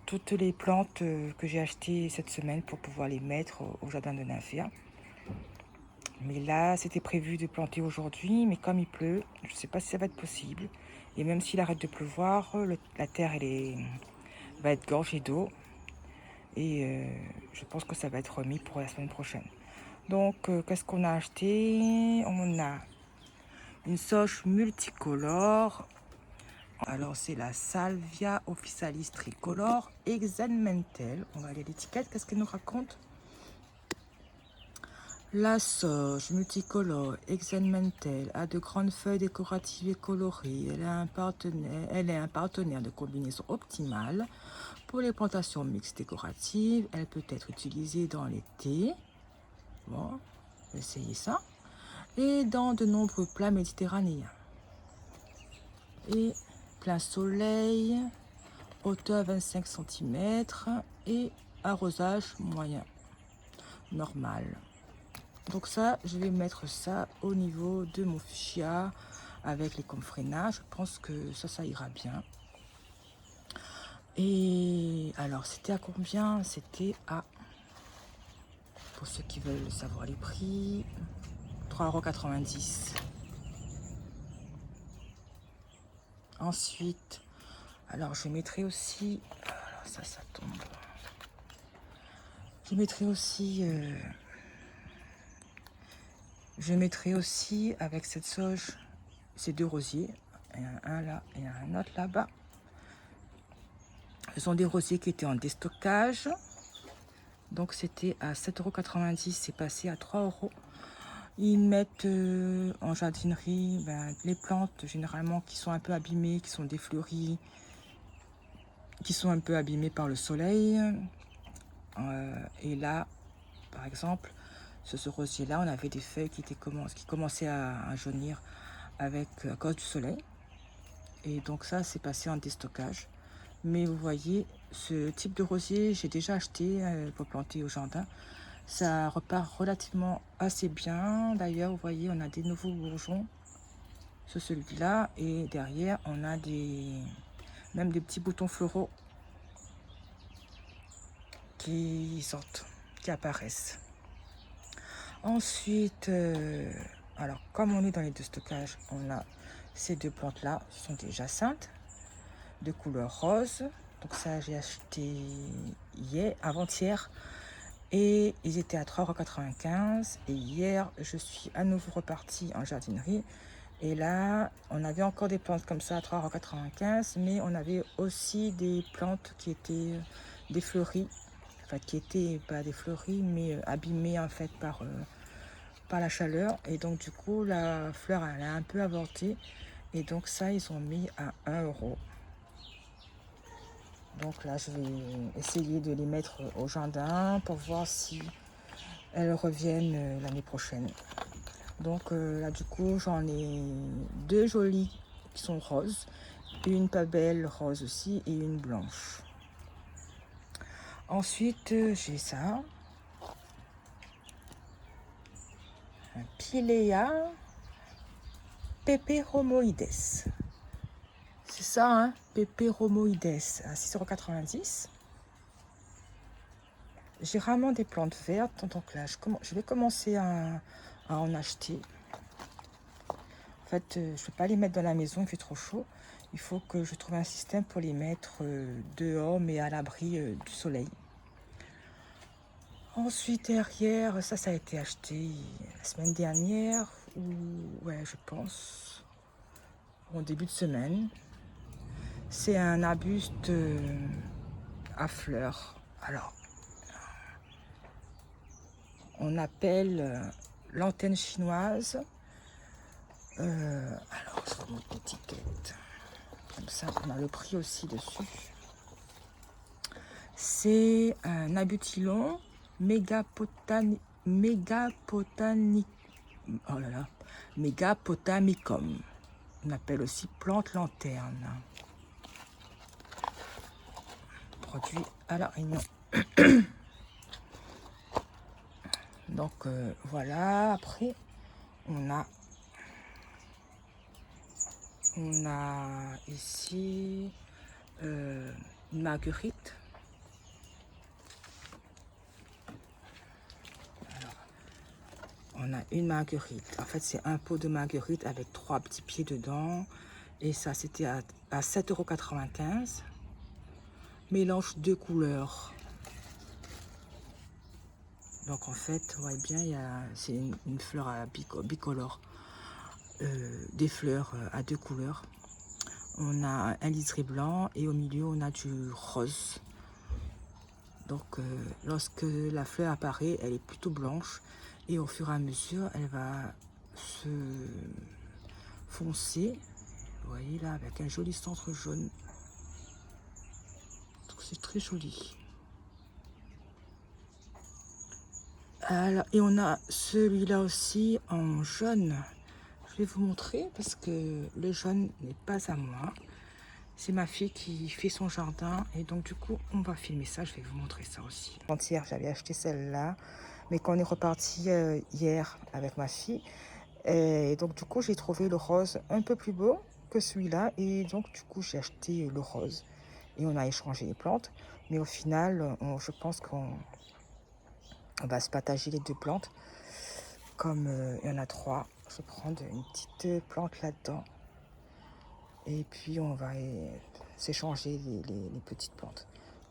toutes les plantes que j'ai achetées cette semaine pour pouvoir les mettre au jardin de Nymphia. Mais là, c'était prévu de planter aujourd'hui, mais comme il pleut, je ne sais pas si ça va être possible. Et même s'il arrête de pleuvoir, la terre va être gorgée d'eau. Et je pense que ça va être remis pour la semaine prochaine. Donc, qu'est-ce qu'on a acheté? On a une sauge multicolore. Alors, c'est la Salvia officalis tricolore Exenmentel. On va aller à l'étiquette. Qu'est-ce qu'elle nous raconte? La sauge multicolore Exenmentel a de grandes feuilles décoratives et colorées. Elle est un partenaire de combinaison optimale pour les plantations mixtes décoratives. Elle peut être utilisée dans les thés. Bon, essayez ça. Et dans de nombreux plats méditerranéens. Et plein soleil, hauteur 25 cm et arrosage moyen, normal. Donc ça, je vais mettre ça au niveau de mon fuchsia avec les comfrénas. Je pense que ça ira bien. Et alors, c'était à combien? C'était à, pour ceux qui veulent savoir les prix, 3,90 €. Ensuite, alors je mettrai aussi, alors ça tombe. Je mettrai aussi avec cette sauge ces deux rosiers. Il y en a un là et un autre là-bas. Ce sont des rosiers qui étaient en déstockage. Donc c'était à 7,90 €, c'est passé à 3 €. Ils mettent en jardinerie les plantes généralement qui sont un peu abîmées, qui sont défleuries, qui sont un peu abîmées par le soleil. Et là, par exemple, ce rosier-là, on avait des feuilles qui commençaient à jaunir à cause du soleil. Et donc ça, c'est passé en déstockage. Mais vous voyez, ce type de rosier, j'ai déjà acheté pour planter au jardin. Ça repart relativement assez bien. D'ailleurs, vous voyez, on a des nouveaux bourgeons sur celui-là. Et derrière, on a même des petits boutons floraux qui sortent, qui apparaissent. Ensuite, alors comme on est dans les deux stockages, on a ces deux plantes-là, ce sont des jacinthes de couleur rose. Donc ça, j'ai acheté avant-hier et ils étaient à 3,95 €. Et hier, je suis à nouveau repartie en jardinerie. Et là, on avait encore des plantes comme ça à 3,95 €, mais on avait aussi des plantes qui étaient défleuries, enfin qui étaient pas défleuries, mais abîmées en fait par la chaleur. Et donc du coup, la fleur elle a un peu avorté. Et donc ça, ils ont mis à 1 €. Donc là, je vais essayer de les mettre au jardin pour voir si elles reviennent l'année prochaine. Donc là, du coup, j'en ai deux jolies qui sont roses, une pas belle rose aussi et une blanche. Ensuite, j'ai ça, un Pilea peperomoides. C'est ça, hein, peperomoides à 6,90 €. J'ai rarement des plantes vertes, donc là, je vais commencer à en acheter. En fait, je ne peux pas les mettre dans la maison, il fait trop chaud. Il faut que je trouve un système pour les mettre dehors, mais à l'abri du soleil. Ensuite, derrière, ça a été acheté la semaine dernière, ou ouais, je pense, en début de semaine. C'est un arbuste à fleurs. Alors, on appelle l'antenne chinoise. Alors, je vous montre l'étiquette. Comme ça, on a le prix aussi dessus. C'est un abutilon mégapotamicum. On appelle aussi plante lanterne. Produit à La Réunion. Donc voilà, après on a ici une marguerite. On a une marguerite. En fait, c'est un pot de marguerite avec 3 petits pieds dedans. Et ça, c'était à 7,95 €. Mélange 2 couleurs. Donc en fait, vous voyez bien, c'est une fleur à bicolore. Des fleurs à 2 couleurs. On a un liseré blanc et au milieu, on a du rose. Donc lorsque la fleur apparaît, elle est plutôt blanche. Et au fur et à mesure, elle va se foncer. Vous voyez là, avec un joli centre jaune. Donc c'est très joli. Alors, et on a celui-là aussi en jaune. Je vais vous montrer parce que le jaune n'est pas à moi. C'est ma fille qui fait son jardin et donc du coup on va filmer ça. Je vais vous montrer ça aussi. Hier j'avais acheté celle-là, mais quand on est reparti hier avec ma fille, et donc du coup j'ai trouvé le rose un peu plus beau que celui-là et donc du coup j'ai acheté le rose et on a échangé les plantes. Mais au final, je pense qu'on va se partager les 2 plantes. Comme il y en a 3, je vais prendre une petite plante là-dedans. Et puis on va s'échanger les petites plantes.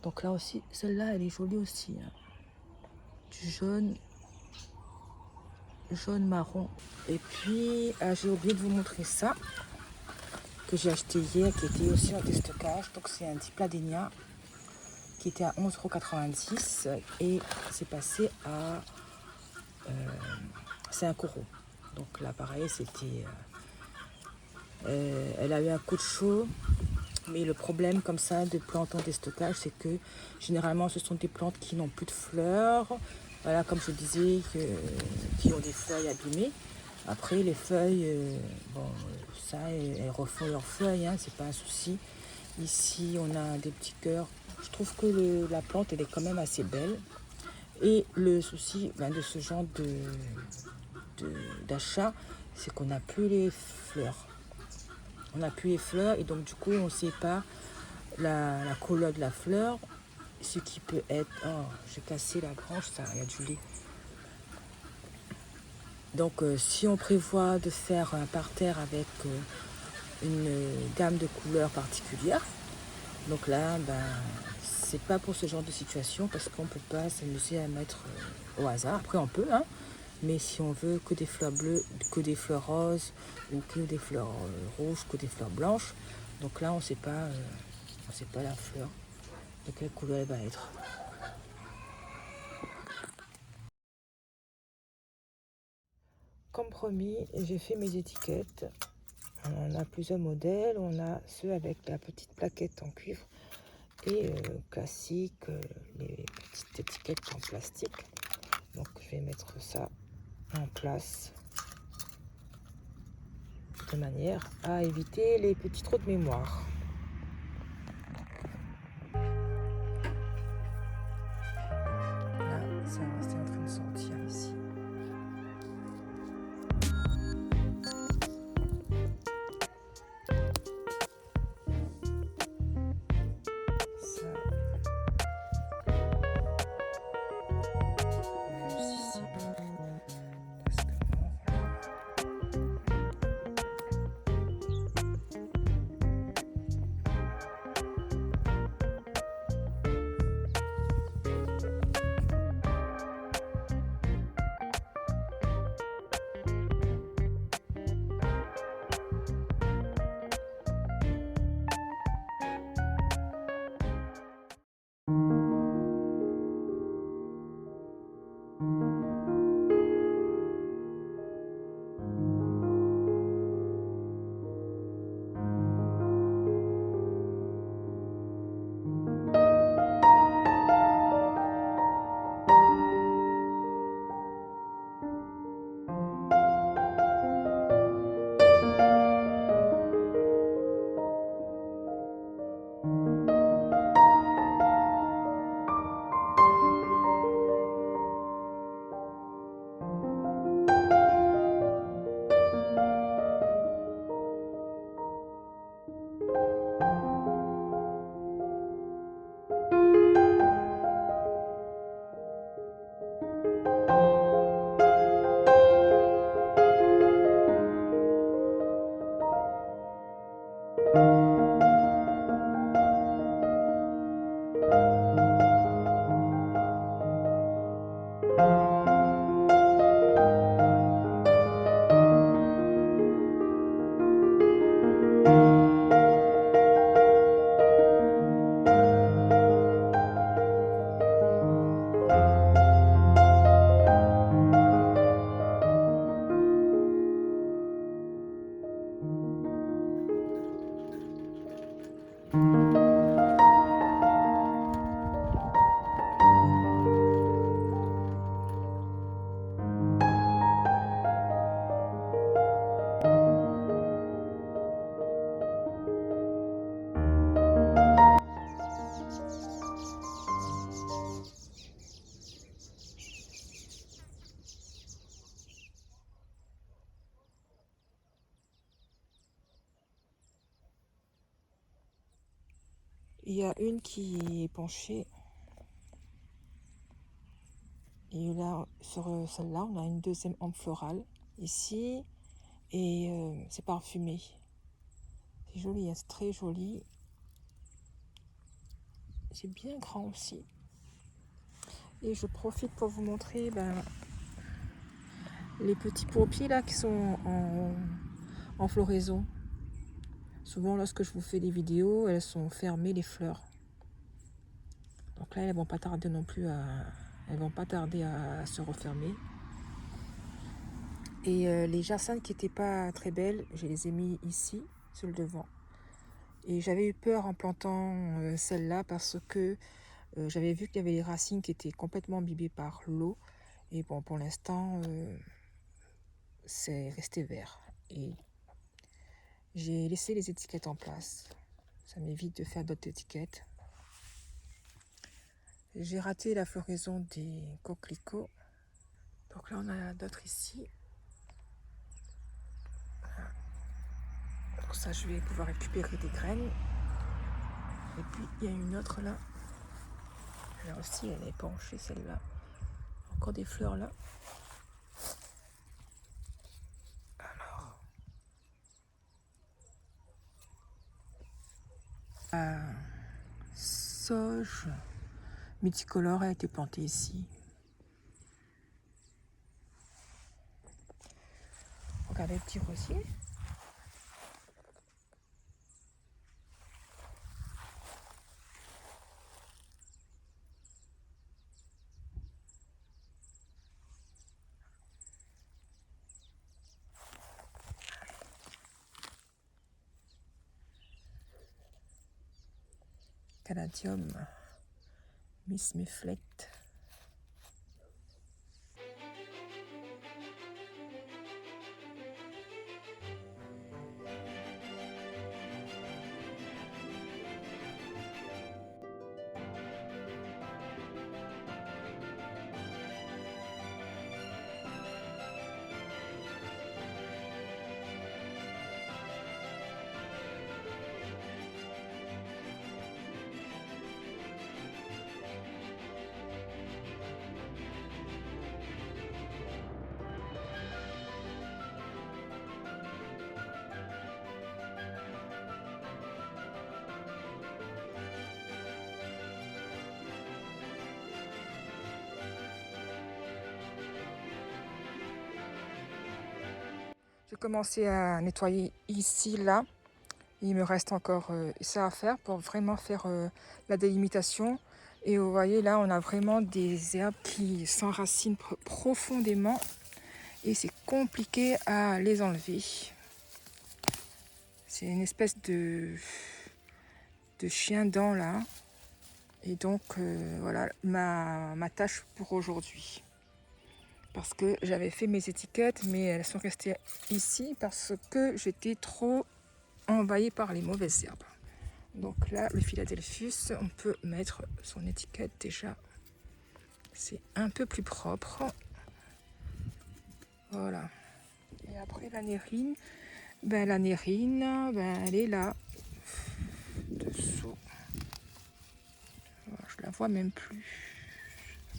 Donc là aussi, celle-là, elle est jolie aussi. Hein. Du jaune marron. Et puis, j'ai oublié de vous montrer ça, que j'ai acheté hier, qui était aussi en déstockage. Donc c'est un Dipladenia, qui était à 11,90 € et c'est passé à 5 €. Donc là, pareil, c'était... elle a eu un coup de chaud. Mais le problème comme ça de plantes en déstockage, c'est que généralement ce sont des plantes qui n'ont plus de fleurs. Voilà, comme je disais, qui ont des feuilles abîmées. Après les feuilles, bon, ça, elles refont leurs feuilles, hein, c'est pas un souci. Ici, on a des petits cœurs. Je trouve que la plante, elle est quand même assez belle. Et le souci de ce genre d'achat, c'est qu'on n'a plus les fleurs. On n'a plus les fleurs et donc du coup on ne sait pas la couleur de la fleur, ce qui peut être... Oh, j'ai cassé la branche, ça, il y a du lait. Donc si on prévoit de faire un parterre avec une gamme de couleurs particulière, donc là, c'est pas pour ce genre de situation parce qu'on peut pas s'amuser à mettre au hasard. Après on peut, hein, mais si on veut que des fleurs bleues, que des fleurs roses ou que des fleurs rouges, que des fleurs blanches, donc là on sait pas la fleur de quelle couleur elle va être. Comme promis, j'ai fait mes étiquettes. On a plusieurs modèles. On a ceux avec la petite plaquette en cuivre et classique, les petites étiquettes en plastique. Donc je vais mettre ça en place de manière à éviter les petits trous de mémoire. Là, c'est en train de sortir ici. Ça, ici, parce que Il y a une qui est penchée. Et là, sur celle-là, on a une deuxième ample florale ici. Et c'est parfumé. C'est joli, hein, c'est très joli. C'est bien grand aussi. Et je profite pour vous montrer les petits pourpiers là qui sont en floraison. Souvent lorsque je vous fais des vidéos, elles sont fermées les fleurs. Donc là, elles vont pas tarder non plus elles vont pas tarder à se refermer. Et les jacinthes qui n'étaient pas très belles, je les ai mis ici sur le devant. Et j'avais eu peur en plantant celle-là parce que j'avais vu qu'il y avait les racines qui étaient complètement imbibées par l'eau. Et bon, pour l'instant, c'est resté vert. Et j'ai laissé les étiquettes en place. Ça m'évite de faire d'autres étiquettes. J'ai raté la floraison des coquelicots. Donc là, on a d'autres ici. Voilà. Donc ça, je vais pouvoir récupérer des graines. Et puis, il y a une autre là. Là aussi, elle est penchée, celle-là. Encore des fleurs là. Alors. La sauge multicolore a été plantée ici. Regardez le petit rosier. Caladium, Miss Miflet. J'ai commencé à nettoyer ici, là. Il me reste encore ça à faire pour vraiment faire la délimitation. Et vous voyez, là, on a vraiment des herbes qui s'enracinent profondément. Et c'est compliqué à les enlever. C'est une espèce de chien-dent, là. Et donc, voilà ma tâche pour aujourd'hui. Parce que j'avais fait mes étiquettes, mais elles sont restées ici parce que j'étais trop envahie par les mauvaises herbes. Donc là, le Philadelphus, on peut mettre son étiquette déjà. C'est un peu plus propre. Voilà. Et après la nérine, elle est là, dessous. Voilà, je la vois même plus.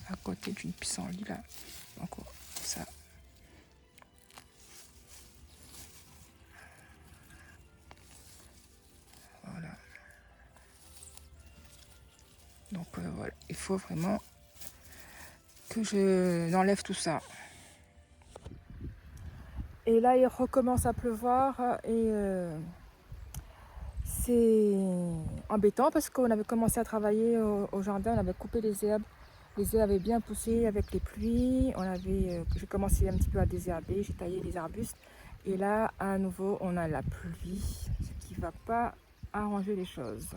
À côté d'une pissenlit là. Encore ça. Voilà. Donc voilà, il faut vraiment que je enlève tout ça. Et là, il recommence à pleuvoir et c'est embêtant parce qu'on avait commencé à travailler au jardin, on avait coupé les herbes. Les herbes avaient bien poussé avec les pluies. J'ai commencé un petit peu à désherber, j'ai taillé les arbustes. Et là, à nouveau, on a la pluie, ce qui ne va pas arranger les choses.